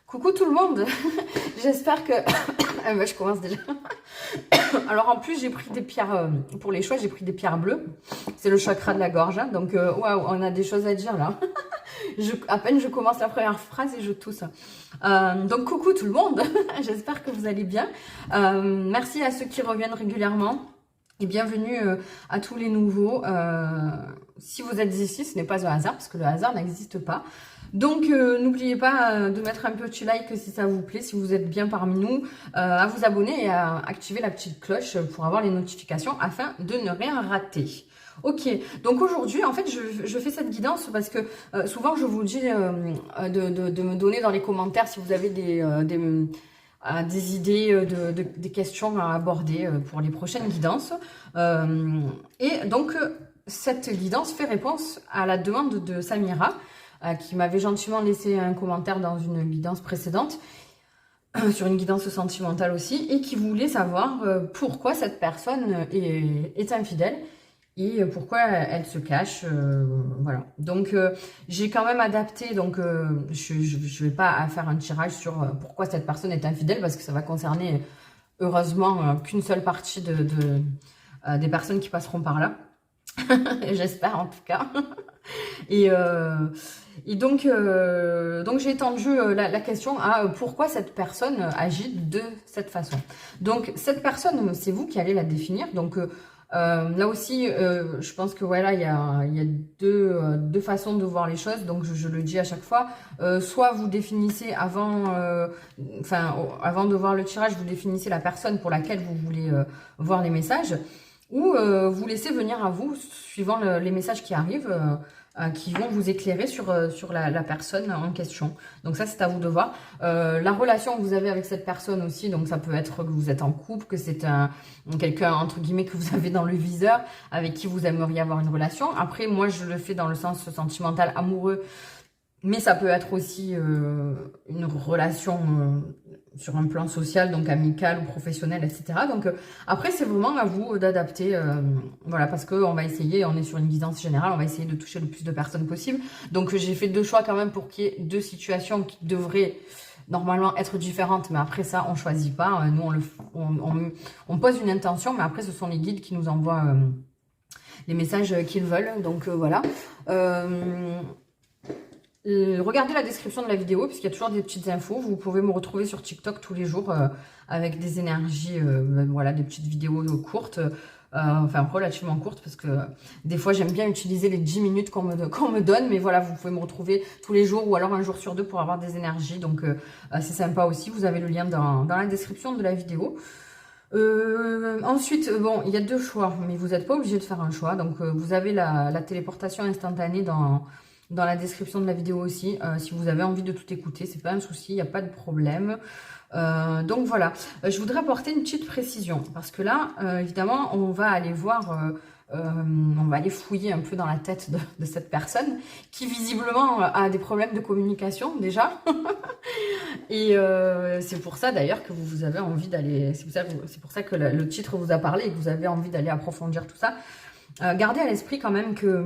Coucou tout le monde. J'espère que... je commence déjà. Alors en plus j'ai pris des pierres, pour les choix j'ai pris des pierres bleues. C'est le chakra de la gorge, hein, donc waouh, on a des choses à dire là. À peine je commence la première phrase et je tousse. Donc coucou tout le monde, j'espère que vous allez bien. Merci à ceux qui reviennent régulièrement. Et bienvenue à tous les nouveaux. Si vous êtes ici, ce n'est pas un hasard, parce que le hasard n'existe pas. Donc, n'oubliez pas de mettre un petit like si ça vous plaît, si vous êtes bien parmi nous, à vous abonner et à activer la petite cloche pour avoir les notifications afin de ne rien rater. Ok, donc aujourd'hui, en fait, je fais cette guidance parce que souvent, je vous dis de me donner dans les commentaires si vous avez des idées, des questions à aborder pour les prochaines guidances. Et donc, cette guidance fait réponse à la demande de Samira, qui m'avait gentiment laissé un commentaire dans une guidance précédente, sur une guidance sentimentale aussi, et qui voulait savoir pourquoi cette personne est infidèle et pourquoi elle se cache, voilà. Donc j'ai quand même adapté, donc je vais pas faire un tirage sur pourquoi cette personne est infidèle, parce que ça va concerner heureusement qu'une seule partie des personnes qui passeront par là. J'espère en tout cas. Et donc j'ai étendu la question à pourquoi cette personne agit de cette façon. Donc cette personne, c'est vous qui allez la définir. Donc là aussi, je pense que voilà, il y a deux façons de voir les choses. Donc je le dis à chaque fois. Soit vous définissez avant de voir le tirage, vous définissez la personne pour laquelle vous voulez voir les messages, ou vous laissez venir à vous suivant les messages qui arrivent, qui vont vous éclairer sur la personne en question. Donc ça, c'est à vous de voir. La relation que vous avez avec cette personne aussi, donc ça peut être que vous êtes en couple, que c'est quelqu'un, entre guillemets, que vous avez dans le viseur, avec qui vous aimeriez avoir une relation. Après, moi, je le fais dans le sens sentimental, amoureux, mais ça peut être aussi une relation sur un plan social, donc amical ou professionnel, etc. Donc après, c'est vraiment à vous d'adapter, voilà, parce qu'on va essayer, on est sur une guidance générale, on va essayer de toucher le plus de personnes possible. Donc j'ai fait deux choix quand même pour qu'il y ait deux situations qui devraient normalement être différentes, mais après ça, on choisit pas. Nous, on pose une intention, mais après, ce sont les guides qui nous envoient les messages qu'ils veulent. Donc voilà. Regardez la description de la vidéo, puisqu'il y a toujours des petites infos. Vous pouvez me retrouver sur TikTok tous les jours avec des énergies, voilà, des petites vidéos courtes, enfin relativement courtes, parce que des fois j'aime bien utiliser les 10 minutes qu'on me donne, mais voilà, vous pouvez me retrouver tous les jours ou alors un jour sur deux pour avoir des énergies, donc c'est sympa aussi. Vous avez le lien dans la description de la vidéo. Ensuite, bon, il y a deux choix, mais vous n'êtes pas obligé de faire un choix. Donc vous avez la téléportation instantanée dans la description de la vidéo aussi, si vous avez envie de tout écouter, c'est pas un souci, il n'y a pas de problème. Donc voilà, je voudrais apporter une petite précision, parce que là, évidemment, on va aller voir, on va aller fouiller un peu dans la tête de cette personne, qui visiblement a des problèmes de communication déjà. Et c'est pour ça d'ailleurs que vous avez envie d'aller, c'est pour ça que le titre vous a parlé et que vous avez envie d'aller approfondir tout ça. Gardez à l'esprit quand même que...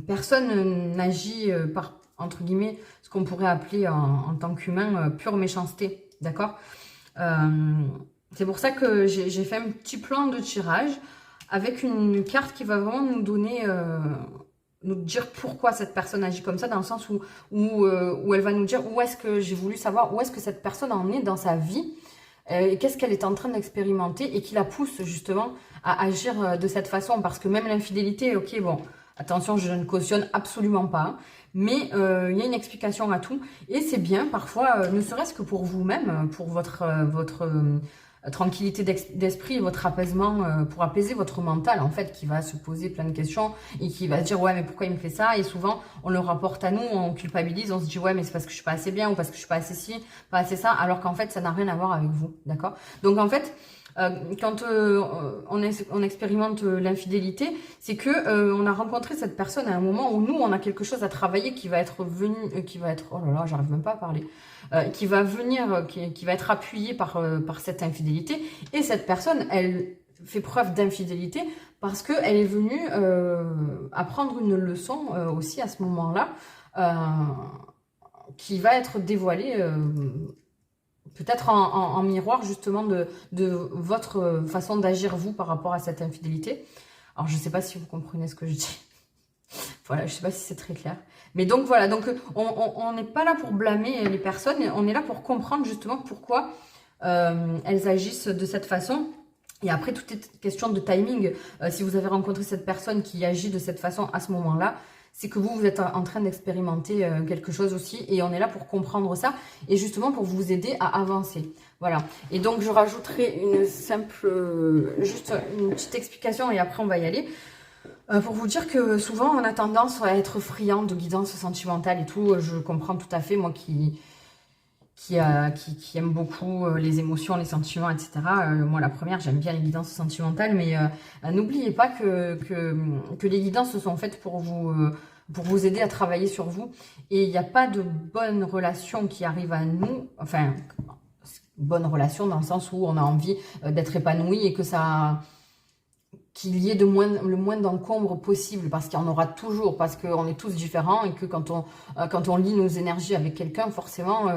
personne n'agit par, entre guillemets, ce qu'on pourrait appeler en tant qu'humain, pure méchanceté, d'accord. C'est pour ça que j'ai fait un petit plan de tirage avec une carte qui va vraiment nous donner, nous dire pourquoi cette personne agit comme ça, dans le sens où elle va nous dire où est-ce que j'ai voulu savoir, où est-ce que cette personne en est dans sa vie, qu'est-ce qu'elle est en train d'expérimenter et qui la pousse justement à agir de cette façon, parce que même l'infidélité, ok, bon... Attention, je ne cautionne absolument pas, mais il y a une explication à tout. Et c'est bien, parfois, ne serait-ce que pour vous-même, pour votre tranquillité d'esprit, votre apaisement, pour apaiser votre mental, en fait, qui va se poser plein de questions et qui va se dire, ouais, mais pourquoi il me fait ça? Et souvent, on le rapporte à nous, on culpabilise, on se dit, ouais, mais c'est parce que je suis pas assez bien, ou parce que je suis pas assez ci, pas assez ça, alors qu'en fait, ça n'a rien à voir avec vous, d'accord? Donc, en fait... quand on expérimente l'infidélité, c'est que on a rencontré cette personne à un moment où nous, on a quelque chose à travailler qui va être venu, oh là là, j'arrive même pas à parler, qui va venir, qui va être appuyé par cette infidélité. Et cette personne, elle fait preuve d'infidélité parce qu'elle est venue apprendre une leçon aussi à ce moment-là. qui va être dévoilé peut-être en miroir justement de votre façon d'agir vous par rapport à cette infidélité. Alors je ne sais pas si vous comprenez ce que je dis. Voilà, je ne sais pas si c'est très clair. Mais donc voilà, donc on n'est pas là pour blâmer les personnes, on est là pour comprendre justement pourquoi elles agissent de cette façon. Et après, tout est question de timing. Si vous avez rencontré cette personne qui agit de cette façon à ce moment-là, c'est que vous êtes en train d'expérimenter quelque chose aussi. Et on est là pour comprendre ça et justement pour vous aider à avancer. Voilà. Et donc, je rajouterai une simple, juste une petite explication et après, on va y aller. Pour vous dire que souvent, on a tendance à être friand de guidance sentimentale et tout. Je comprends tout à fait, moi qui aime beaucoup les émotions, les sentiments, etc. Moi, la première, j'aime bien les guidances sentimentales, mais n'oubliez pas que les guidances sont faites pour vous aider à travailler sur vous. Et il n'y a pas de bonne relation qui arrive à nous, enfin, bonne relation dans le sens où on a envie d'être épanoui et que ça... qu'il y ait le moins d'encombre possible, parce qu'il y en aura toujours, parce qu'on est tous différents et que quand on lie nos énergies avec quelqu'un, forcément,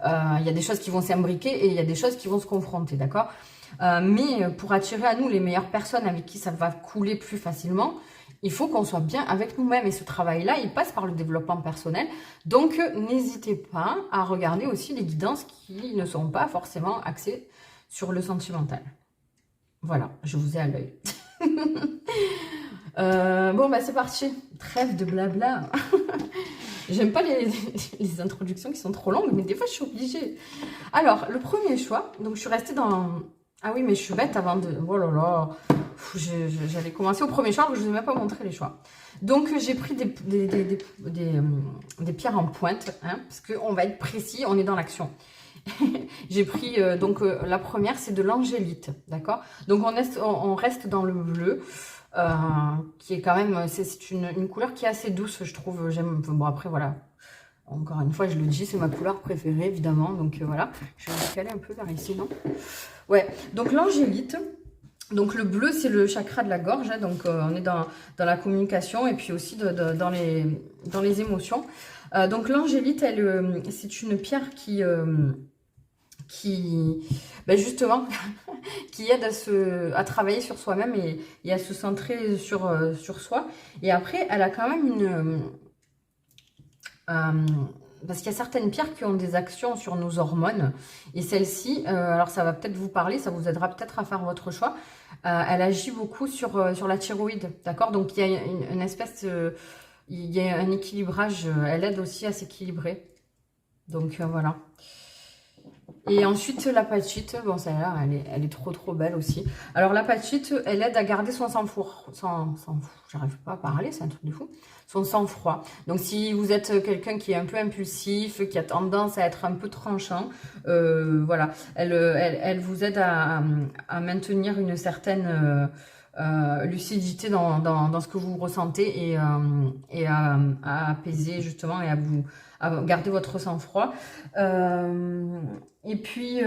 il y a des choses qui vont s'imbriquer et il y a des choses qui vont se confronter, d'accord? Mais pour attirer à nous les meilleures personnes avec qui ça va couler plus facilement, il faut qu'on soit bien avec nous-mêmes et ce travail-là, il passe par le développement personnel. Donc, n'hésitez pas à regarder aussi les guidances qui ne sont pas forcément axées sur le sentimental. Voilà, je vous ai à l'œil. Bon, bah c'est parti. Trêve de blabla. J'aime pas les introductions qui sont trop longues, mais des fois je suis obligée. Alors, le premier choix, donc je suis restée dans... Ah oui, mais je suis bête avant de... Oh là là. J'allais commencer au premier choix, donc je ne vous ai même pas montré les choix. Donc, j'ai pris des pierres en pointe, hein, parce qu'on va être précis, on est dans l'action. J'ai pris, donc la première, c'est de l'angélite, d'accord? Donc, on reste dans le bleu, qui est quand même, c'est une couleur qui est assez douce, je trouve. J'aime, bon, après, voilà. Encore une fois, je le dis, c'est ma couleur préférée, évidemment. Donc, voilà. Je vais me caler un peu vers ici, non? Ouais, donc l'angélite. Donc, le bleu, c'est le chakra de la gorge, hein, donc on est dans la communication et puis aussi dans les émotions. Donc, l'angélite, c'est une pierre qui ben justement, qui aide à travailler sur soi-même et à se centrer sur soi. Et après, elle a quand même parce qu'il y a certaines pierres qui ont des actions sur nos hormones. Et celle-ci, alors ça va peut-être vous parler, ça vous aidera peut-être à faire votre choix. Elle agit beaucoup sur la thyroïde, d'accord? Donc il y a une espèce, il y a un équilibrage, elle aide aussi à s'équilibrer. Donc voilà. Et ensuite, l'apatite, bon, celle-là, elle est trop belle aussi. Alors, l'apatite, elle aide à garder son sang-froid. J'arrive pas à parler, c'est un truc de fou. Son sang-froid. Donc, si vous êtes quelqu'un qui est un peu impulsif, qui a tendance à être un peu tranchant, voilà, elle vous aide à maintenir une certaine lucidité dans ce que vous ressentez et à apaiser, justement, et à garder votre sang-froid. Et puis,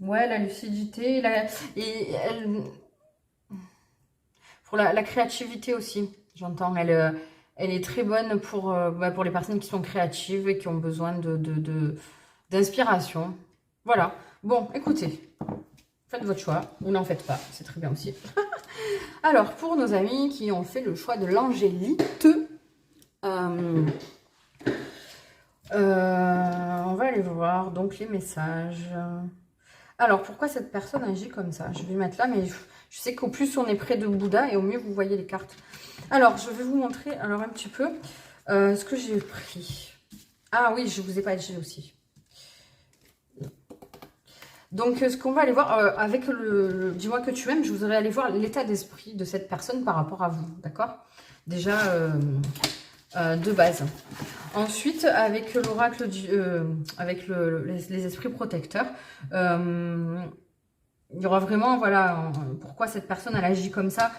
ouais, la lucidité, pour la créativité aussi, j'entends. Elle est très bonne pour les personnes qui sont créatives et qui ont besoin d'inspiration. Voilà. Bon, écoutez, faites votre choix ou n'en faites pas, c'est très bien aussi. Alors, pour nos amis qui ont fait le choix de l'angélite, on va aller voir donc les messages. Alors, pourquoi cette personne agit comme ça? Je vais mettre là, mais je sais qu'au plus on est près de Bouddha et au mieux vous voyez les cartes. Alors, je vais vous montrer alors un petit peu ce que j'ai pris. Ah oui, je vous ai pas dit aussi. Donc, ce qu'on va aller voir avec le dis-moi que tu aimes, je voudrais aller voir l'état d'esprit de cette personne par rapport à vous, d'accord? Déjà, de base. Ensuite, avec l'oracle, avec les esprits protecteurs, il y aura vraiment, voilà, pourquoi cette personne, elle agit comme ça.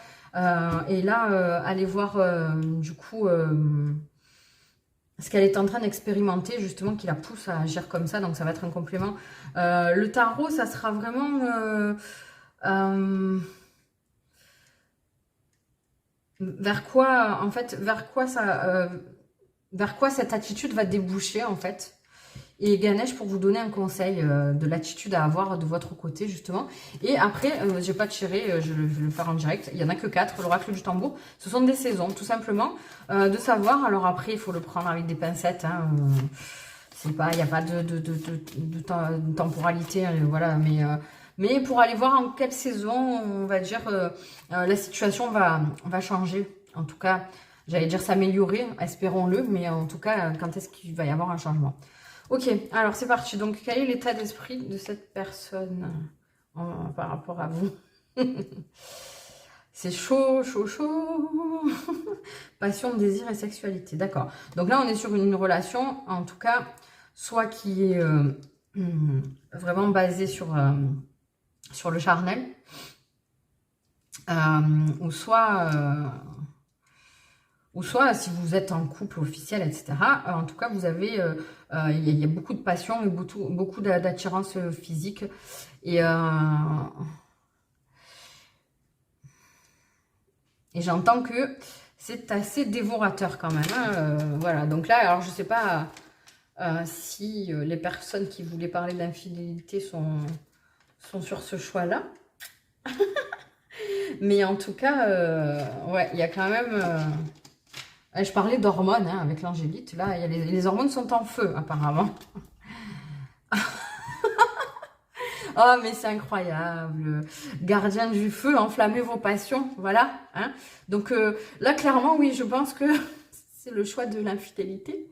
Et là, allez voir, du coup, ce qu'elle est en train d'expérimenter, justement, qui la pousse à agir comme ça. Donc, ça va être un complément. Le tarot, ça sera vraiment... vers quoi, en fait, vers quoi ça... vers quoi cette attitude va déboucher en fait. Et Ganesh pour vous donner un conseil de l'attitude à avoir de votre côté justement. Et après, je vais pas tiré, je vais le faire en direct. Il y en a que 4, l'oracle du tambour. Ce sont des saisons, tout simplement. De savoir, alors après, il faut le prendre avec des pincettes. Hein, c'est pas, il n'y a pas de temporalité, voilà. Mais pour aller voir en quelle saison, on va dire, la situation va changer. En tout cas, j'allais dire s'améliorer, espérons-le. Mais en tout cas, quand est-ce qu'il va y avoir un changement? Ok, alors c'est parti. Donc, quel est l'état d'esprit de cette personne par rapport à vous? C'est chaud, chaud, chaud. Passion, désir et sexualité. D'accord. Donc là, on est sur une relation, en tout cas, soit qui est vraiment basée sur le charnel, ou soit si vous êtes en couple officiel, etc. En tout cas, vous avez, il y a beaucoup de passion et beaucoup d'attirance physique. Et j'entends que c'est assez dévorateur quand même. Hein, voilà, donc là, alors je sais pas si les personnes qui voulaient parler d'infidélité sont sur ce choix-là. Mais en tout cas, ouais, il y a quand même... je parlais d'hormones hein, avec l'angélite. Là, il y a les hormones sont en feu, apparemment. Oh, mais c'est incroyable. Gardien du feu, enflammez vos passions. Voilà. Hein. Donc là, clairement, oui, je pense que c'est le choix de l'infidélité.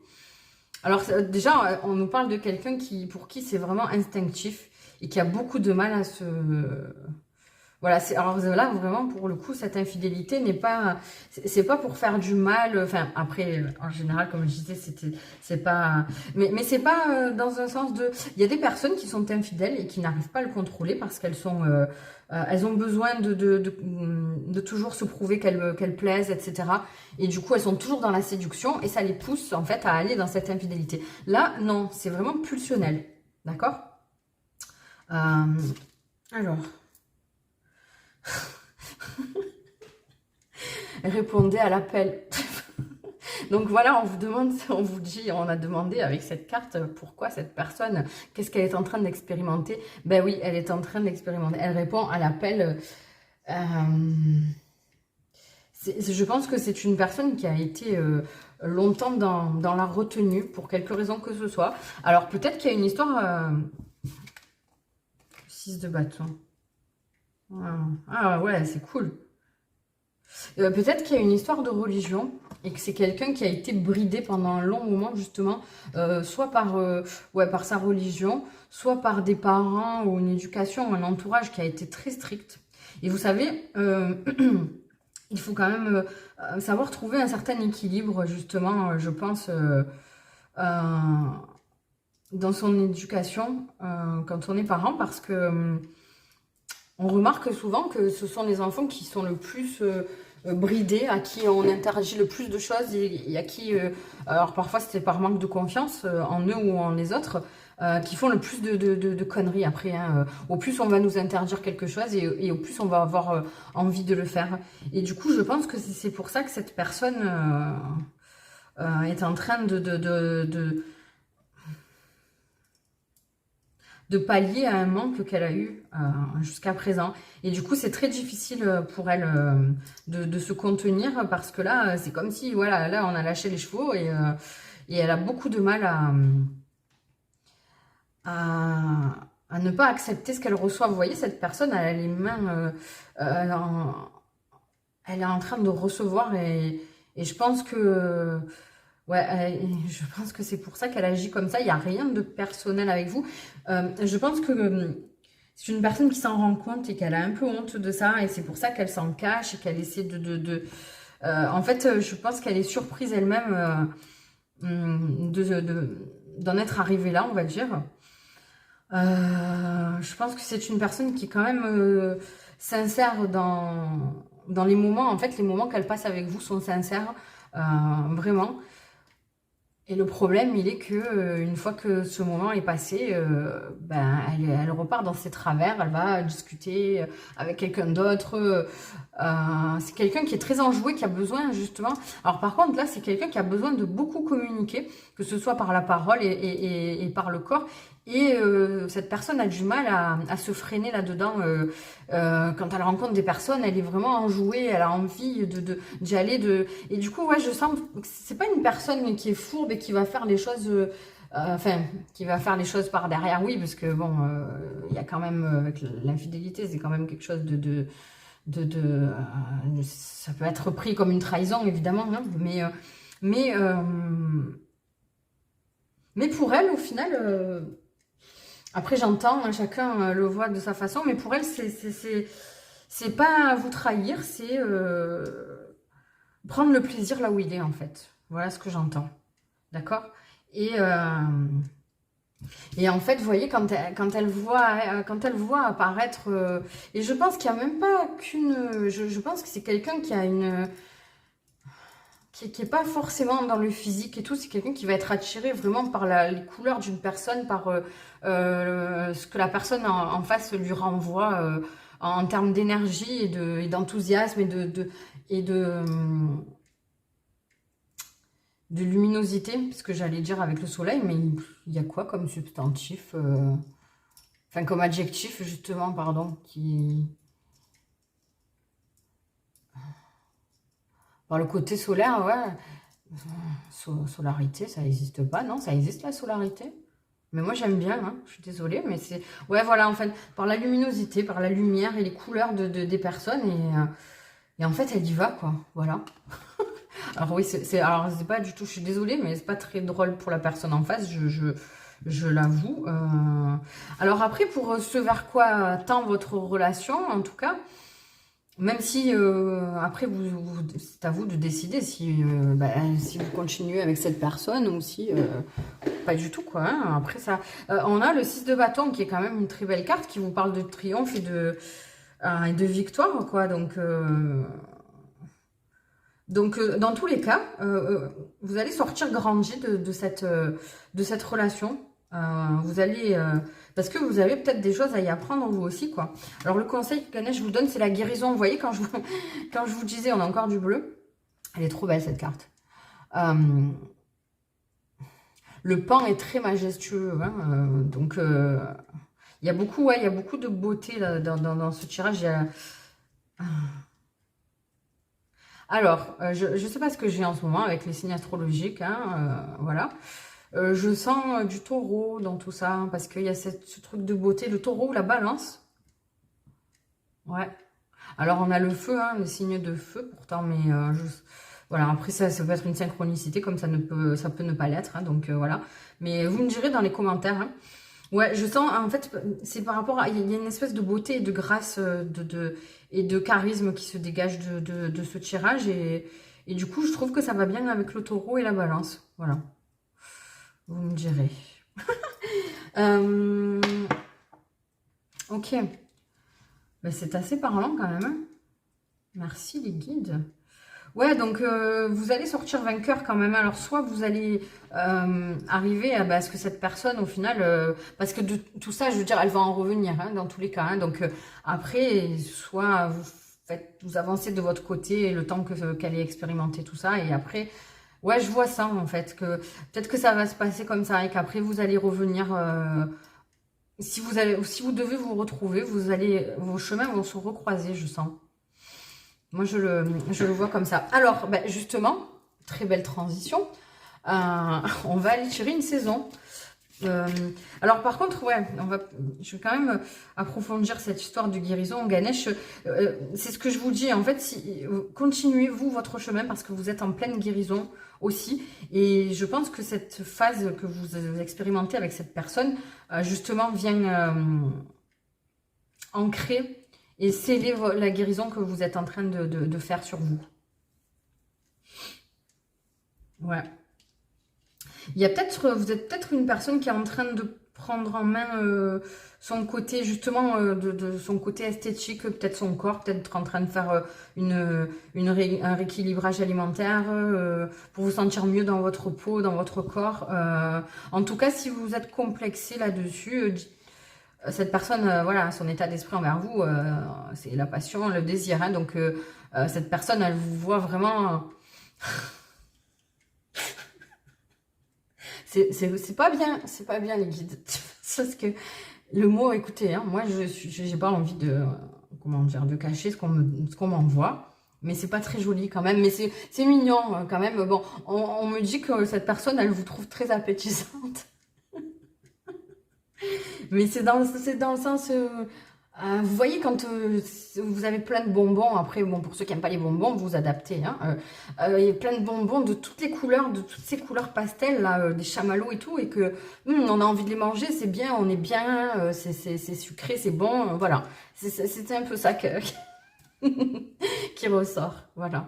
Alors, déjà, on nous parle de quelqu'un pour qui c'est vraiment instinctif et qui a beaucoup de mal à se... Voilà, alors là, vraiment, pour le coup, cette infidélité n'est pas... C'est pas pour faire du mal. Enfin, après, en général, comme je disais, c'est pas... Mais c'est pas dans un sens de... Il y a des personnes qui sont infidèles et qui n'arrivent pas à le contrôler parce qu'elles sont... elles ont besoin de toujours se prouver qu'elles plaisent, etc. Et du coup, elles sont toujours dans la séduction et ça les pousse, en fait, à aller dans cette infidélité. Là, non, c'est vraiment pulsionnel. D'accord alors... Répondez à l'appel. Donc voilà, on vous demande, on vous dit, on a demandé avec cette carte pourquoi cette personne, qu'est-ce qu'elle est en train d'expérimenter. Ben oui, elle est en train d'expérimenter. Elle répond à l'appel. Je pense que c'est une personne qui a été longtemps dans la retenue pour quelque raison que ce soit. Alors peut-être qu'il y a une histoire... 6 de bâton. Ah ouais, c'est cool. Peut-être qu'il y a une histoire de religion et que c'est quelqu'un qui a été bridé pendant un long moment justement, soit par sa religion, soit par des parents ou une éducation ou un entourage qui a été très strict. Et vous savez, il faut quand même savoir trouver un certain équilibre justement, je pense, dans son éducation quand on est parent parce que... on remarque souvent que ce sont les enfants qui sont le plus bridés, à qui on interdit le plus de choses et à qui, alors parfois c'est par manque de confiance en eux ou en les autres, qui font le plus de conneries après. Hein. Au plus on va nous interdire quelque chose et au plus on va avoir envie de le faire. Et du coup, je pense que c'est pour ça que cette personne est en train de pallier à un manque qu'elle a eu jusqu'à présent. Et du coup, c'est très difficile pour elle de se contenir parce que là, c'est comme si, voilà, là, on a lâché les chevaux et elle a beaucoup de mal à ne pas accepter ce qu'elle reçoit. Vous voyez, cette personne, elle a les mains... elle est en train de recevoir et je pense que... Ouais, je pense que c'est pour ça qu'elle agit comme ça. Il n'y a rien de personnel avec vous. Je pense que c'est une personne qui s'en rend compte et qu'elle a un peu honte de ça. Et c'est pour ça qu'elle s'en cache et qu'elle essaie en fait, je pense qu'elle est surprise elle-même d'en être arrivée là, on va dire. Je pense que c'est une personne qui est quand même sincère dans les moments. En fait, les moments qu'elle passe avec vous sont sincères. Vraiment. Et le problème, il est que une fois que ce moment est passé, ben, elle repart dans ses travers, elle va discuter avec quelqu'un d'autre. C'est quelqu'un qui est très enjoué, qui a besoin justement. Alors par contre, là, c'est quelqu'un qui a besoin de beaucoup communiquer, que ce soit par la parole et par le corps. Et cette personne a du mal à se freiner là-dedans. Quand elle rencontre des personnes, elle est vraiment enjouée, elle a envie d'y aller. Et du coup, ouais, je sens que c'est pas une personne qui est fourbe et qui va faire les choses, enfin, qui va faire les choses par derrière, oui, parce que bon, il y a quand même, avec l'infidélité, c'est quand même quelque chose ça peut être pris comme une trahison, évidemment, hein, mais, euh, mais pour elle, au final, après j'entends, hein, chacun le voit de sa façon, mais pour elle, c'est pas vous trahir, c'est prendre le plaisir là où il est, en fait. Voilà ce que j'entends. D'accord? Et en fait, vous voyez, quand elle voit apparaître... et je pense qu'il n'y a même pas qu'une... Je pense que c'est quelqu'un qui a une... qui est pas forcément dans le physique et tout. C'est quelqu'un qui va être attiré vraiment par les couleurs d'une personne, par ce que la personne en face lui renvoie en termes d'énergie et d'enthousiasme et de luminosité, parce que j'allais dire avec le soleil, mais il y a quoi comme substantif enfin, comme adjectif, justement, pardon, qui... Par le côté solaire, ouais. Solarité, ça n'existe pas, non? Ça existe, la solarité? Mais moi, j'aime bien, hein. Je suis désolée, mais c'est... Ouais, voilà, en fait, par la luminosité, par la lumière et les couleurs des personnes, et en fait, elle y va, quoi, voilà. Alors oui, alors c'est pas du tout, je suis désolée, mais c'est pas très drôle pour la personne en face, je l'avoue. Alors après, pour ce vers quoi tend votre relation, en tout cas, même si après, c'est à vous de décider si vous continuez avec cette personne ou si pas du tout, quoi. Hein. Après ça, on a le 6 de bâton qui est quand même une très belle carte qui vous parle de triomphe et de victoire, quoi. Donc, dans tous les cas, vous allez sortir grandi de cette relation. Vous allez... parce que vous avez peut-être des choses à y apprendre vous aussi, quoi. Alors, le conseil que je vous donne, c'est la guérison. Vous voyez, quand je vous disais, on a encore du bleu. Elle est trop belle, cette carte. Le pan est très majestueux. Hein, donc, il y a beaucoup de beauté là, dans ce tirage. Alors, je ne sais pas ce que j'ai en ce moment avec les signes astrologiques, hein, voilà. Je sens du taureau dans tout ça, hein, parce qu'il y a ce truc de beauté, le taureau ou la balance. Ouais. Alors, on a le feu, hein, les signes de feu, pourtant, mais voilà, après, ça peut être une synchronicité, comme ça peut ne pas l'être, hein, donc voilà. Mais vous me direz dans les commentaires, hein. Ouais, je sens, en fait, c'est par rapport à... Il y a une espèce de beauté et de grâce et de charisme qui se dégage de ce tirage. Et du coup, je trouve que ça va bien avec le taureau et la balance. Voilà. Vous me direz. Ok. Ben, c'est assez parlant quand même. Hein. Merci les guides. Ouais, donc vous allez sortir vainqueur quand même. Alors, soit vous allez arriver à ce que cette personne, au final, parce que de tout ça, je veux dire, elle va en revenir, hein, dans tous les cas. Hein, donc, après, soit vous avancez de votre côté le temps qu'elle ait expérimenté tout ça. Et après, ouais, je vois ça, en fait, que peut-être que ça va se passer comme ça et qu'après, vous allez revenir... si vous devez vous retrouver, vos chemins vont se recroiser, je sens. Moi, je le vois comme ça. Alors, justement, très belle transition. On va aller tirer une saison. Alors, par contre, ouais, je vais quand même approfondir cette histoire de guérison. Ganesh, c'est ce que je vous dis. En fait, continuez-vous votre chemin parce que vous êtes en pleine guérison aussi. Et je pense que cette phase que vous expérimentez avec cette personne, justement, vient ancrer et sceller la guérison que vous êtes en train de faire sur vous. Ouais. Vous êtes peut-être une personne qui est en train prendre en main son côté, justement, de son côté esthétique, peut-être son corps, peut-être en train de faire un rééquilibrage alimentaire pour vous sentir mieux dans votre peau, dans votre corps. En tout cas, si vous êtes complexé là-dessus, cette personne, voilà, son état d'esprit envers vous, c'est la passion, le désir. Hein, donc, cette personne, elle vous voit vraiment... c'est pas bien les guides. Parce que le mot, écoutez, hein, moi, j'ai pas envie de, comment dire, de cacher ce qu'on m'envoie. Mais c'est pas très joli quand même. Mais c'est mignon quand même. Bon, on me dit que cette personne, elle vous trouve très appétissante. Mais c'est dans le sens... vous voyez, quand vous avez plein de bonbons, après, bon, pour ceux qui n'aiment pas les bonbons, vous adaptez. Hein, il y a plein de bonbons de toutes les couleurs, de toutes ces couleurs pastel, là, des chamallows et tout, et que on a envie de les manger, c'est bien, on est bien, c'est sucré, c'est bon, voilà. C'était un peu ça qui ressort, voilà.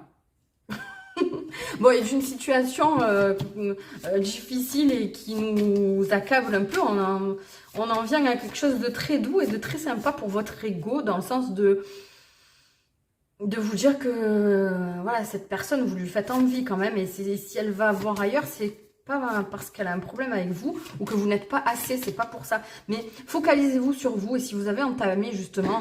Bon, et d'une situation difficile et qui nous accable un peu, on en vient à quelque chose de très doux et de très sympa pour votre ego, dans le sens de vous dire que voilà, cette personne, vous lui faites envie quand même, et si elle va voir ailleurs, c'est pas parce qu'elle a un problème avec vous ou que vous n'êtes pas assez, c'est pas pour ça. Mais focalisez-vous sur vous, et si vous avez entamé justement...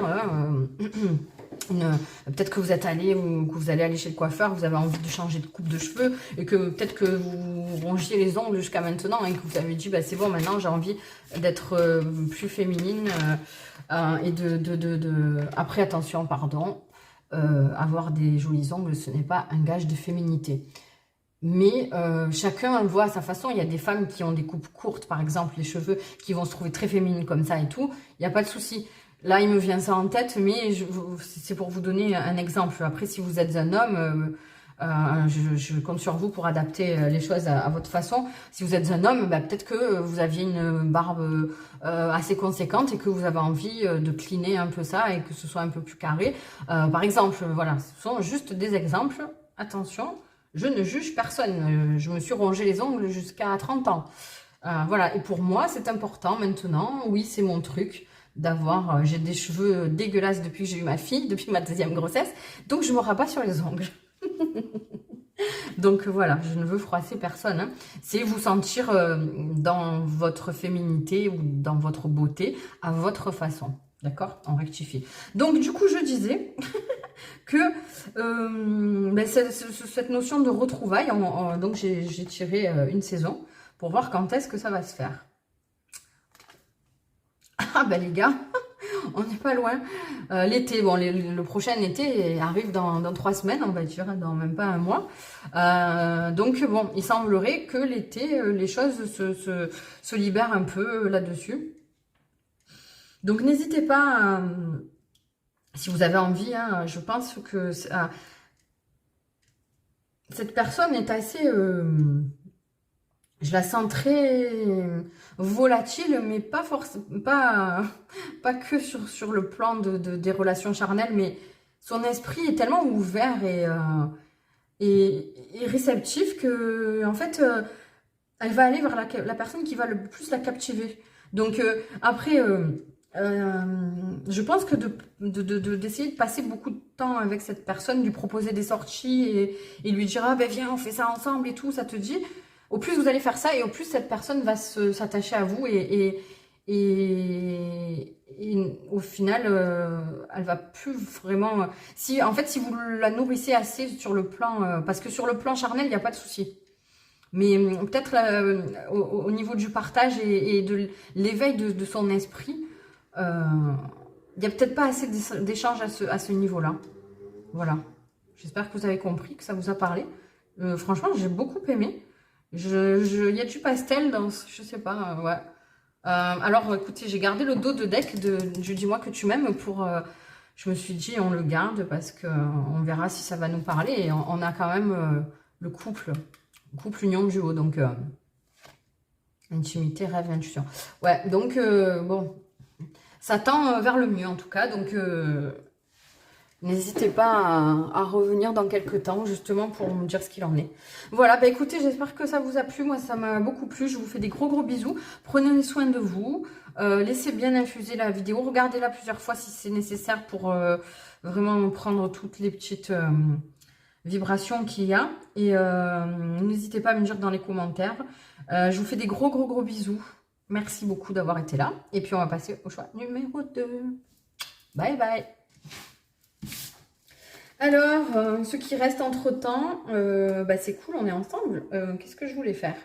peut-être que vous êtes allé ou que vous allez aller chez le coiffeur, vous avez envie de changer de coupe de cheveux et que peut-être que vous rongiez les ongles jusqu'à maintenant et que vous avez dit bah, c'est bon, maintenant j'ai envie d'être plus féminine et après attention, pardon, avoir des jolis ongles, ce n'est pas un gage de féminité. Mais chacun voit à sa façon. Il y a des femmes qui ont des coupes courtes, par exemple, les cheveux, qui vont se trouver très féminines comme ça et tout. Il n'y a pas de souci. Là, il me vient ça en tête, mais c'est pour vous donner un exemple. Après, si vous êtes un homme, je compte sur vous pour adapter les choses à votre façon. Si vous êtes un homme, bah, peut-être que vous aviez une barbe assez conséquente et que vous avez envie de cleaner un peu ça et que ce soit un peu plus carré. Par exemple, voilà, ce sont juste des exemples. Attention, je ne juge personne. Je me suis rongé les ongles jusqu'à 30 ans. Voilà, et pour moi, c'est important maintenant. Oui, c'est mon truc d'avoir... j'ai des cheveux dégueulasses depuis que j'ai eu ma fille, depuis ma deuxième grossesse. Donc, je ne me rabats sur les ongles. Donc, voilà, je ne veux froisser personne. Hein. C'est vous sentir dans votre féminité ou dans votre beauté à votre façon. D'accord? On rectifie. Donc, du coup, je disais que ben, cette notion de retrouvailles, donc j'ai tiré une saison pour voir quand est-ce que ça va se faire. Ah ben les gars, on n'est pas loin. L'été, bon, le prochain été arrive dans 3 semaines, on va dire, dans même pas un mois. Donc bon, il semblerait que l'été, les choses se libèrent un peu là-dessus. Donc n'hésitez pas, si vous avez envie, hein, je pense que cette personne est assez... je la sens très volatile, mais pas forcément, pas que sur le plan des relations charnelles, mais son esprit est tellement ouvert et réceptif que, en fait, elle va aller vers la personne qui va le plus la captiver. Donc, après, je pense que d'essayer de passer beaucoup de temps avec cette personne, lui proposer des sorties et lui dire « Ah ben viens, on fait ça ensemble et tout, ça te dit ?» Au plus vous allez faire ça et au plus cette personne va s'attacher à vous et au final, elle va plus vraiment... En fait, si vous la nourrissez assez sur le plan... parce que sur le plan charnel, il n'y a pas de souci. Mais peut-être au niveau du partage et de l'éveil de son esprit, il n'y a peut-être pas assez d'échanges à ce niveau-là. Voilà. J'espère que vous avez compris, que ça vous a parlé. Franchement, j'ai beaucoup aimé. Il y a du pastel dans... Je sais pas, ouais. Alors, écoutez, j'ai gardé le dos de deck du Dis-moi que tu m'aimes pour... je me suis dit, on le garde parce qu'on verra si ça va nous parler. Et on a quand même le couple union duo. Donc, intimité, rêve, intuition. Ouais, donc, bon, ça tend vers le mieux en tout cas. Donc, N'hésitez pas à revenir dans quelques temps, justement, pour me dire ce qu'il en est. Voilà, bah écoutez, j'espère que ça vous a plu. Moi, ça m'a beaucoup plu. Je vous fais des gros bisous. Prenez soin de vous. Laissez bien infuser la vidéo. Regardez-la plusieurs fois si c'est nécessaire pour vraiment prendre toutes les petites vibrations qu'il y a. Et n'hésitez pas à me dire dans les commentaires. Je vous fais des gros bisous. Merci beaucoup d'avoir été là. Et puis, on va passer au choix numéro 2. Bye bye. Alors, ce qui reste entre-temps, bah c'est cool, on est ensemble. Qu'est-ce que je voulais faire?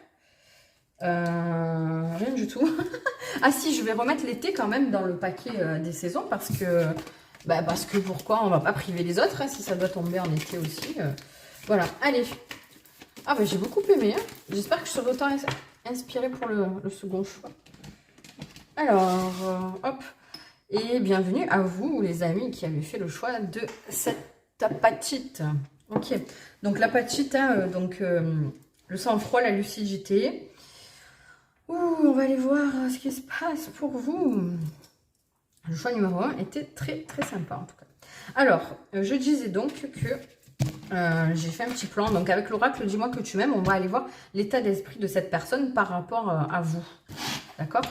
Rien du tout. Ah si, je vais remettre l'été quand même dans le paquet des saisons parce que pourquoi? On va pas priver les autres, hein, si ça doit tomber en été aussi. Voilà, allez. Ah bah j'ai beaucoup aimé. Hein. J'espère que je serai autant inspirée pour le second choix. Alors, hop. Et bienvenue à vous, les amis, qui avez fait le choix de cette apatite. Ok, donc l'apatite, hein, le sang-froid, la lucidité. Ouh, on va aller voir ce qui se passe pour vous. Le choix numéro 1 était très sympa en tout cas. Alors, je disais donc que j'ai fait un petit plan. Donc avec l'oracle, dis-moi que tu m'aimes, on va aller voir l'état d'esprit de cette personne par rapport à vous. D'accord?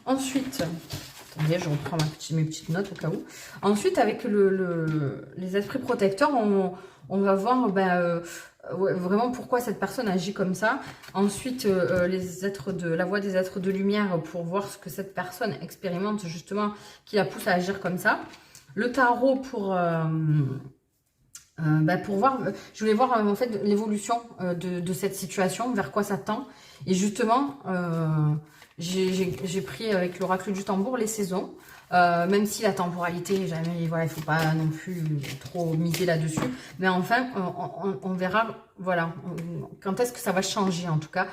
Ensuite... Attendez, je reprends mes petites notes au cas où. Ensuite, avec les esprits protecteurs, on va voir vraiment pourquoi cette personne agit comme ça. Ensuite, la voix des êtres de lumière pour voir ce que cette personne expérimente justement qui la pousse à agir comme ça. Le tarot pour voir, je voulais voir en fait l'évolution de cette situation, vers quoi ça tend. Et justement... j'ai pris avec l'oracle du tambour les saisons, même si la temporalité, jamais, voilà, il ne faut pas non plus trop miser là-dessus. Mais enfin, on verra, voilà, quand est-ce que ça va changer en tout cas,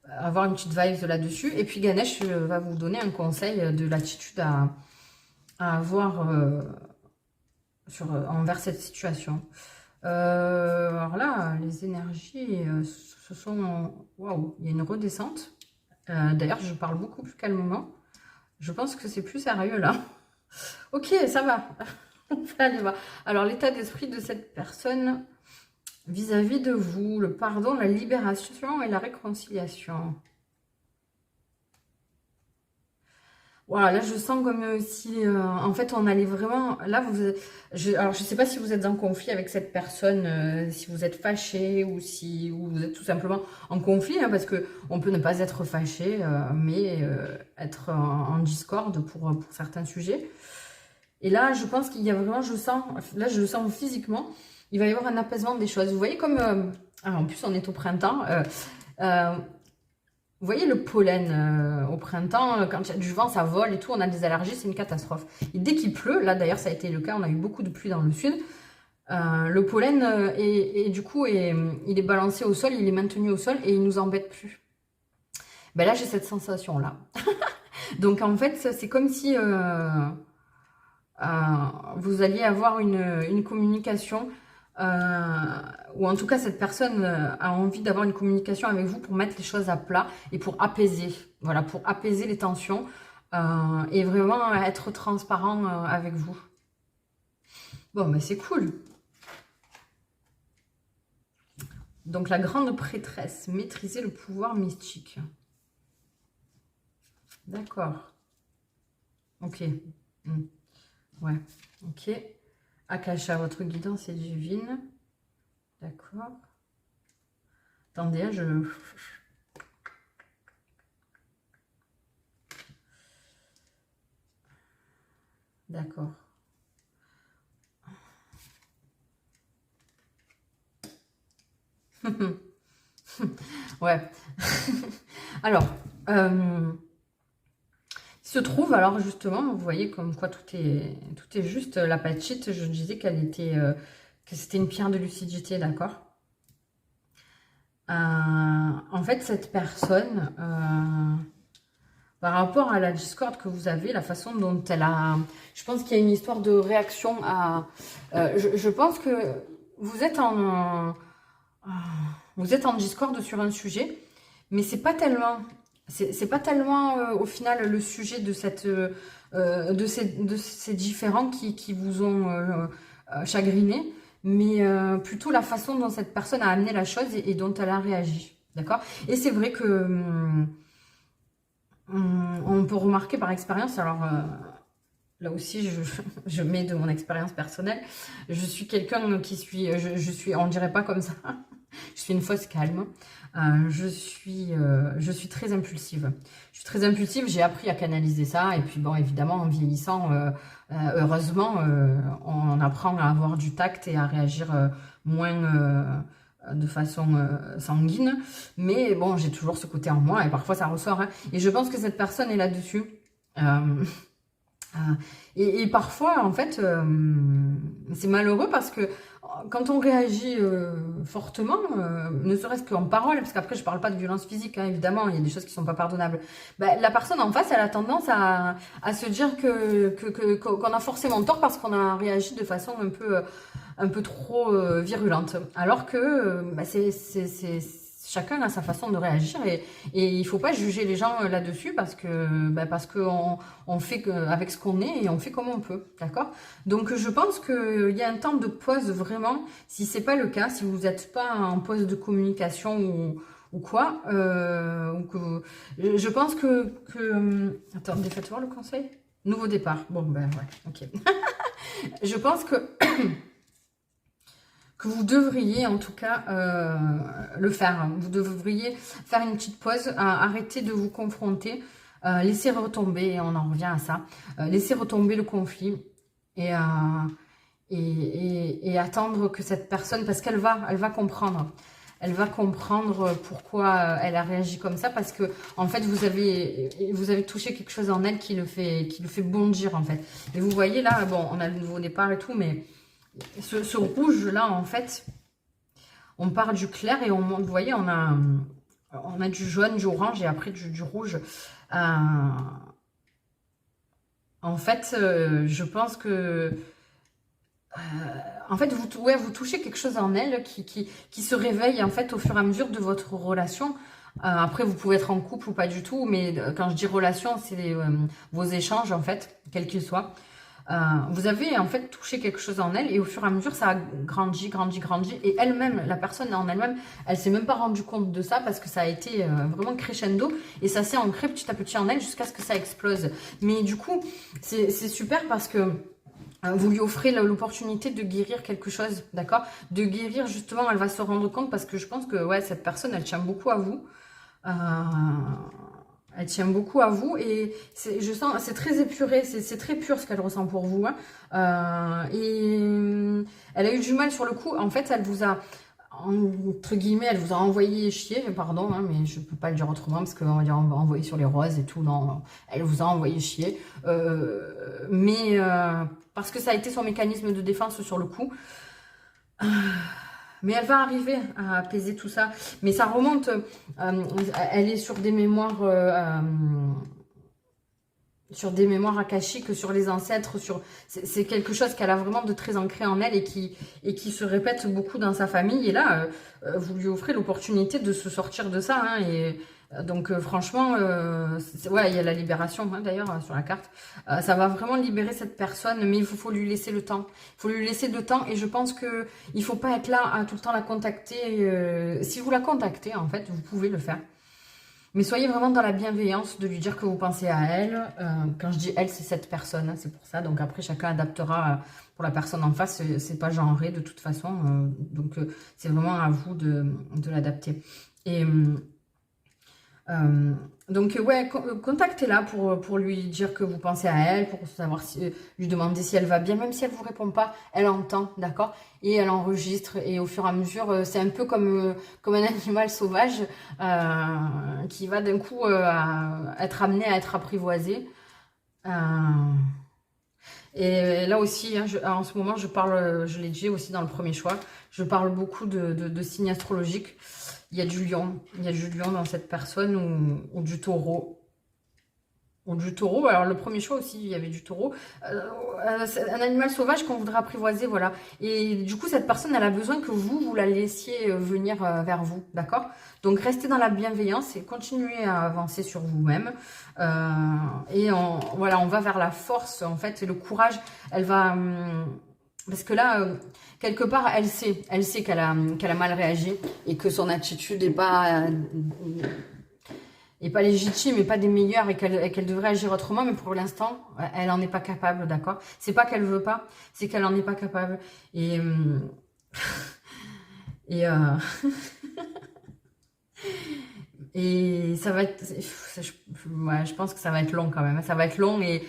avoir une petite vibe là-dessus. Et puis Ganesh va vous donner un conseil de l'attitude à avoir envers cette situation. Alors là, les énergies, ce sont... Waouh, il y a une redescente. D'ailleurs, je parle beaucoup plus calmement. Je pense que c'est plus sérieux là. Ok, ça va. On va aller voir. Alors, l'état d'esprit de cette personne vis-à-vis de vous, le pardon, la libération et la réconciliation. Voilà, là je sens comme si en fait on allait vraiment... Là, alors je ne sais pas si vous êtes en conflit avec cette personne, si vous êtes fâché ou si vous êtes tout simplement en conflit, hein, parce qu'on peut ne pas être fâché, mais être en discorde pour certains sujets. Et là, je pense qu'il y a vraiment, là je le sens physiquement, il va y avoir un apaisement des choses. Vous voyez comme... en plus on est au printemps... vous voyez le pollen au printemps, quand il y a du vent, ça vole et tout, on a des allergies, c'est une catastrophe. Et dès qu'il pleut, là d'ailleurs ça a été le cas, on a eu beaucoup de pluie dans le sud, le pollen du coup il est balancé au sol, il est maintenu au sol et il nous embête plus. Ben là j'ai cette sensation là. Donc en fait c'est comme si vous alliez avoir une communication... ou en tout cas cette personne a envie d'avoir une communication avec vous pour mettre les choses à plat et pour apaiser, voilà, pour apaiser les tensions et vraiment être transparent avec vous. Bon, mais c'est cool. Donc la grande prêtresse, maîtriser le pouvoir mystique. D'accord. Ok. Ouais, ok. Akasha, votre guidance est divine. D'accord. Attendez, hein, D'accord. Ouais. Alors, il se trouve, alors justement, vous voyez comme quoi tout est juste. La patchite, je disais que c'était une pierre de lucidité, d'accord. En fait, cette personne, par rapport à la discorde que vous avez, la façon dont elle a... Je pense qu'il y a une histoire de réaction à... je pense que vous êtes en discorde sur un sujet, mais c'est pas tellement... C'est pas tellement au final le sujet de ces différends qui vous ont chagriné, mais plutôt la façon dont cette personne a amené la chose et dont elle a réagi. D'accord? Et c'est vrai que on peut remarquer par expérience, alors là aussi je mets de mon expérience personnelle, je suis quelqu'un qui suis, je suis, on dirait pas comme ça, je suis une fausse calme, je suis très impulsive. Je suis très impulsive, j'ai appris à canaliser ça, et puis bon, évidemment, en vieillissant, heureusement, on apprend à avoir du tact et à réagir moins de façon sanguine, mais bon, j'ai toujours ce côté en moi, et parfois ça ressort, hein. Et je pense que cette personne est là-dessus. Et parfois, en fait, c'est malheureux parce que quand on réagit fortement, ne serait-ce qu'en parole, parce qu'après, je parle pas de violence physique, hein, évidemment, il y a des choses qui sont pas pardonnables. Ben, la personne en face, elle a tendance à se dire qu'on a forcément tort parce qu'on a réagi de façon un peu trop virulente. Alors que ben, chacun a sa façon de réagir et il faut pas juger les gens là-dessus parce que on fait avec ce qu'on est et on fait comme on peut, d'accord? Donc je pense qu'il y a un temps de pause vraiment, si c'est pas le cas, si vous n'êtes pas en pause de communication ou quoi, ou que je pense attendez, faites voir le conseil. Nouveau départ. Bon ben ouais, ok. Je pense que vous devriez en tout cas le faire. Vous devriez faire une petite pause, arrêter de vous confronter, laisser retomber, on en revient à ça, laisser retomber le conflit et attendre que cette personne, parce qu'elle va comprendre. Elle va comprendre pourquoi elle a réagi comme ça, parce que en fait vous avez touché quelque chose en elle qui le fait bondir en fait. Et vous voyez là, bon, on a le nouveau départ et tout, mais ce rouge là en fait, on part du clair et on monte, vous voyez, on a du jaune, du orange et après du rouge. En fait, je pense que en fait, vous touchez quelque chose en elle qui se réveille en fait au fur et à mesure de votre relation. Après, vous pouvez être en couple ou pas du tout, mais quand je dis relation, c'est vos échanges en fait, quels qu'ils soient. Vous avez en fait touché quelque chose en elle et au fur et à mesure ça a grandi et elle-même, la personne en elle-même, elle s'est même pas rendue compte de ça parce que ça a été vraiment crescendo et ça s'est ancré petit à petit en elle jusqu'à ce que ça explose. Mais du coup c'est super parce que vous lui offrez l'opportunité de guérir quelque chose, d'accord? De guérir justement, elle va se rendre compte parce que je pense que ouais, cette personne elle tient beaucoup à vous. Elle tient beaucoup à vous et je sens, c'est très épuré, c'est très pur ce qu'elle ressent pour vous, hein. Et elle a eu du mal sur le coup. En fait, elle vous a, entre guillemets, elle vous a envoyé chier, pardon, hein, mais je peux pas le dire autrement parce qu'on va dire on va envoyer sur les roses et tout. Non, elle vous a envoyé chier. Mais parce que ça a été son mécanisme de défense sur le coup. Mais elle va arriver à apaiser tout ça. Mais ça remonte, elle est sur des mémoires akashiques, sur les ancêtres, c'est quelque chose qu'elle a vraiment de très ancré en elle et qui se répète beaucoup dans sa famille. Et là, vous lui offrez l'opportunité de se sortir de ça, hein, et donc franchement, ouais, il y a la libération, hein, d'ailleurs sur la carte. Ça va vraiment libérer cette personne, mais il faut lui laisser le temps. Il faut lui laisser le temps et je pense que il faut pas être là à tout le temps la contacter. Si vous la contactez, en fait, vous pouvez le faire. Mais soyez vraiment dans la bienveillance de lui dire que vous pensez à elle. Quand je dis elle, c'est cette personne, hein, c'est pour ça. Donc après, chacun adaptera pour la personne en face. C'est pas genré de toute façon. Donc c'est vraiment à vous de l'adapter. Et donc ouais, contactez-la pour lui dire que vous pensez à elle, pour savoir lui demander si elle va bien, même si elle vous répond pas, elle entend, d'accord, et elle enregistre et au fur et à mesure, c'est un peu comme un animal sauvage qui va d'un coup être amené à être apprivoisé. Et là aussi, hein, en ce moment, je parle, je l'ai dit aussi dans le premier choix, je parle beaucoup de signes astrologiques. Il y a du lion. Il y a du lion dans cette personne ou du taureau. Ou du taureau. Alors, le premier choix aussi, il y avait du taureau. Un animal sauvage qu'on voudrait apprivoiser, voilà. Et du coup, cette personne, elle a besoin que vous la laissiez venir vers vous, d'accord? Donc, restez dans la bienveillance et continuez à avancer sur vous-même. Et voilà, on va vers la force, en fait, et le courage. Elle va Parce que là, quelque part, elle sait qu'elle a mal réagi et que son attitude est pas légitime et pas des meilleures et qu'elle devrait agir autrement. Mais pour l'instant, elle en est pas capable, d'accord? C'est pas qu'elle veut pas, c'est qu'elle en est pas capable. Et... et et ça va être... Ouais, je pense que ça va être long quand même. Ça va être long et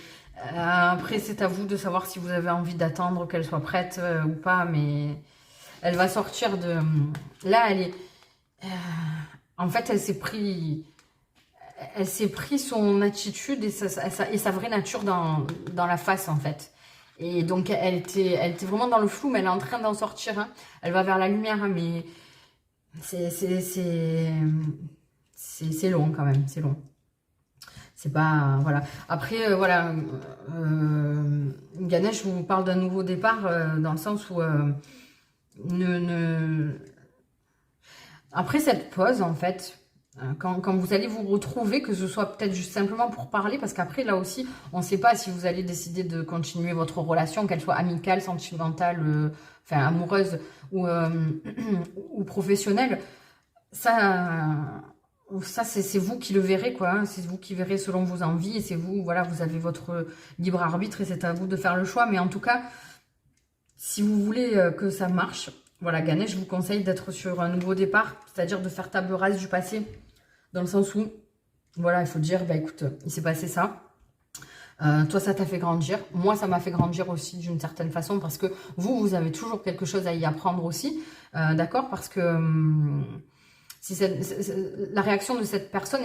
après, c'est à vous de savoir si vous avez envie d'attendre qu'elle soit prête ou pas. Mais elle va sortir de... Là, elle est... en fait, elle s'est pris son attitude et sa vraie nature dans la face, en fait. Et donc, elle était vraiment dans le flou, mais elle est en train d'en sortir. Hein. Elle va vers la lumière, hein, mais c'est long quand même, c'est long. C'est pas... Voilà. Après, voilà, Ganesh vous parle d'un nouveau départ dans le sens où... Après cette pause, en fait, quand vous allez vous retrouver, que ce soit peut-être juste simplement pour parler, parce qu'après, là aussi, on ne sait pas si vous allez décider de continuer votre relation, qu'elle soit amicale, sentimentale, enfin amoureuse ou, ou professionnelle. Ça c'est vous qui le verrez, quoi. Hein. C'est vous qui verrez selon vos envies et c'est vous, voilà, vous avez votre libre arbitre et c'est à vous de faire le choix. Mais en tout cas, si vous voulez que ça marche, voilà, Ganesh, je vous conseille d'être sur un nouveau départ, c'est-à-dire de faire table rase du passé, dans le sens où, voilà, il faut dire, bah écoute, il s'est passé ça. Toi, ça t'a fait grandir. Moi, ça m'a fait grandir aussi d'une certaine façon parce que vous avez toujours quelque chose à y apprendre aussi, d'accord? Parce que si la réaction de cette personne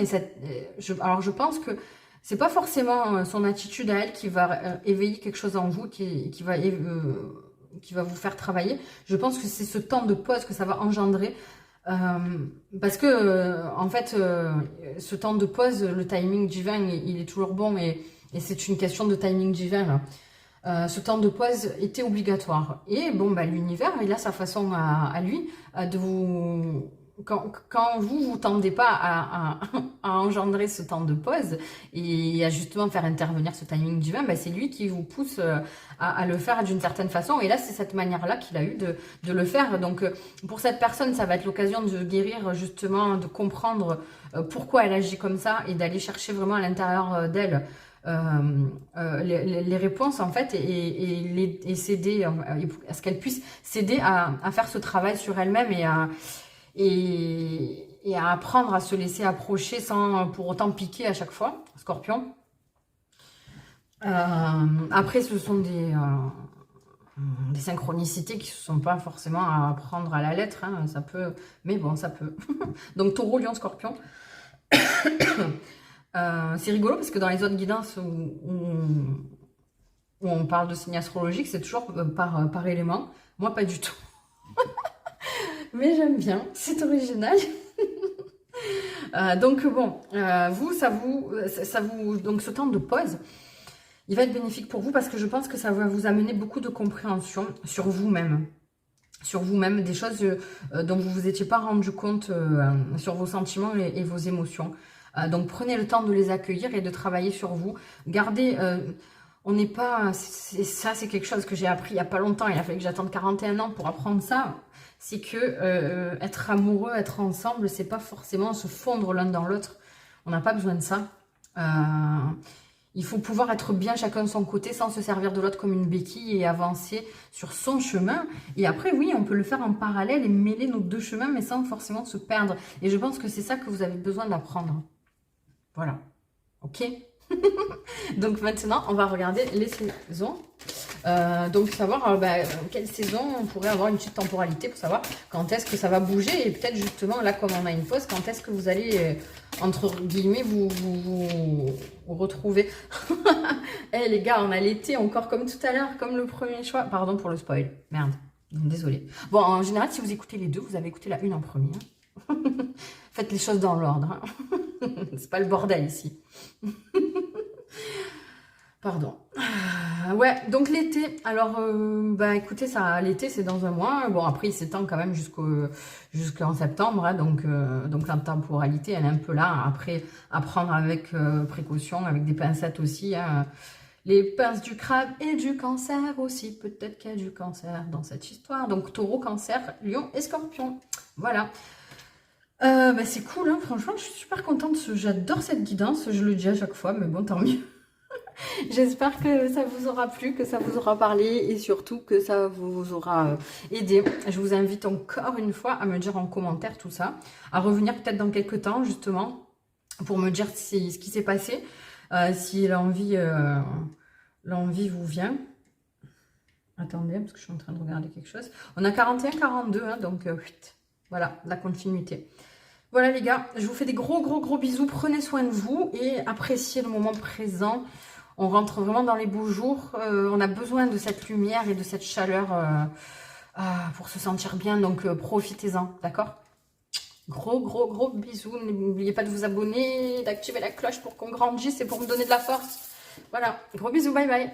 alors je pense que c'est pas forcément son attitude à elle qui va éveiller quelque chose en vous, qui va vous faire travailler. Je pense que c'est ce temps de pause que ça va engendrer. Parce que en fait, ce temps de pause, le timing divin, il est toujours bon et c'est une question de timing divin. Ce temps de pause était obligatoire. Et bon, bah, l'univers, il a sa façon à lui de vous... Quand vous tendez pas à engendrer ce temps de pause et à justement faire intervenir ce timing divin, bah, c'est lui qui vous pousse à le faire d'une certaine façon. Et là, c'est cette manière-là qu'il a eu de le faire. Donc, pour cette personne, ça va être l'occasion de guérir, justement, de comprendre pourquoi elle agit comme ça et d'aller chercher vraiment à l'intérieur d'elle les réponses, en fait, et s'aider, à ce qu'elle puisse s'aider à faire ce travail sur elle-même et à apprendre à se laisser approcher sans pour autant piquer à chaque fois, Scorpion. Après, ce sont des synchronicités qui ne sont pas forcément à prendre à la lettre, hein, ça peut, mais bon, ça peut. Donc, Taureau, Lion, Scorpion. C'est rigolo parce que dans les autres guidances où on parle de signes astrologiques, c'est toujours par élément. Moi, pas du tout. Mais j'aime bien, c'est original. Donc bon, donc ce temps de pause, il va être bénéfique pour vous parce que je pense que ça va vous amener beaucoup de compréhension sur vous-même. Sur vous-même, des choses dont vous vous étiez pas rendu compte sur vos sentiments et vos émotions. Donc prenez le temps de les accueillir et de travailler sur vous. Gardez... on n'est pas... Ça, c'est quelque chose que j'ai appris il n'y a pas longtemps. Il a fallu que j'attende 41 ans pour apprendre ça. C'est que être amoureux, être ensemble, c'est pas forcément se fondre l'un dans l'autre. On n'a pas besoin de ça. Il faut pouvoir être bien chacun de son côté sans se servir de l'autre comme une béquille et avancer sur son chemin. Et après, oui, on peut le faire en parallèle et mêler nos deux chemins, mais sans forcément se perdre. Et je pense que c'est ça que vous avez besoin d'apprendre. Voilà. Ok. Donc maintenant, on va regarder les saisons. Donc savoir quelle saison on pourrait avoir une petite temporalité pour savoir quand est-ce que ça va bouger. Et peut-être justement, là, comme on a une pause, quand est-ce que vous allez, entre guillemets, vous retrouver. Eh les gars, on a l'été encore comme tout à l'heure, comme le premier choix. Pardon pour le spoil. Merde. Désolée. Bon, en général, si vous écoutez les deux, vous avez écouté la une en premier. Hein. Faites les choses dans l'ordre. Hein. C'est pas le bordel ici. Pardon. Ouais, donc l'été. Alors, écoutez, ça, l'été, c'est dans un mois. Bon, après, il s'étend quand même jusqu'en septembre. Hein, donc la temporalité, elle est un peu là. Après, à prendre avec précaution, avec des pincettes aussi. Hein. les pinces du crabe et du cancer aussi. Peut-être qu'il y a du cancer dans cette histoire. Donc taureau, cancer, lion et scorpion. Voilà. Bah, c'est cool, hein, franchement, je suis super contente. J'adore cette guidance, je le dis à chaque fois, mais bon, tant mieux. J'espère que ça vous aura plu, que ça vous aura parlé et surtout que ça vous aura aidé. Je vous invite encore une fois à me dire en commentaire tout ça, à revenir peut-être dans quelques temps justement pour me dire ce qui s'est passé, si l'envie vous vient. Attendez, parce que je suis en train de regarder quelque chose. On a 41-42, hein, donc voilà, la continuité. Voilà les gars, je vous fais des gros bisous. Prenez soin de vous et appréciez le moment présent. On rentre vraiment dans les beaux jours. On a besoin de cette lumière et de cette chaleur pour se sentir bien. Donc profitez-en, d'accord? Gros bisous. N'oubliez pas de vous abonner, d'activer la cloche pour qu'on grandisse et pour me donner de la force. Voilà, gros bisous, bye bye.